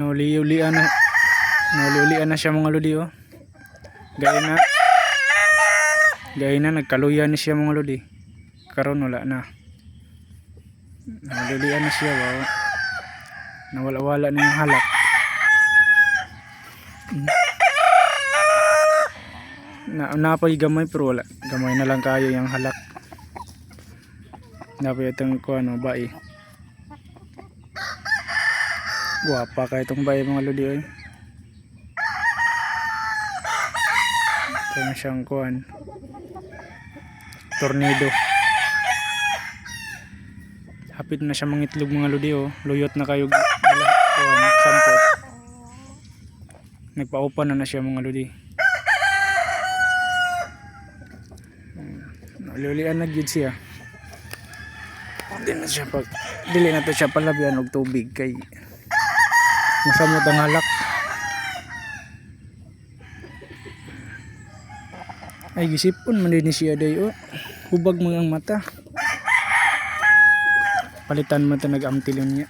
Nauli-ulian na siya mga lodi oh. Gaya na nagkaluyan siya mga lodi. Karon wala na. Nauli-ulian na siya wow. Nawala-wala na yung halak. Napay gamay pero wala. Gamay na lang kayo yung halak. Napay itong kuano bae. Guwapa ka itong bae mga lodi oy. Ito na siyang kuan. Tornado. Hapit na siya mangitlog mga lodi oh. Luyot na kayo kuan sampot. Nagpa-open na siya mga lodi. Nalulian na gid siya. Dili na to siya palabyan og tubig kay masamot ang halak. Ay gisipon man din siya day oh. Hubag mo ang mata. Palitan mo ta nag-amtilon niya.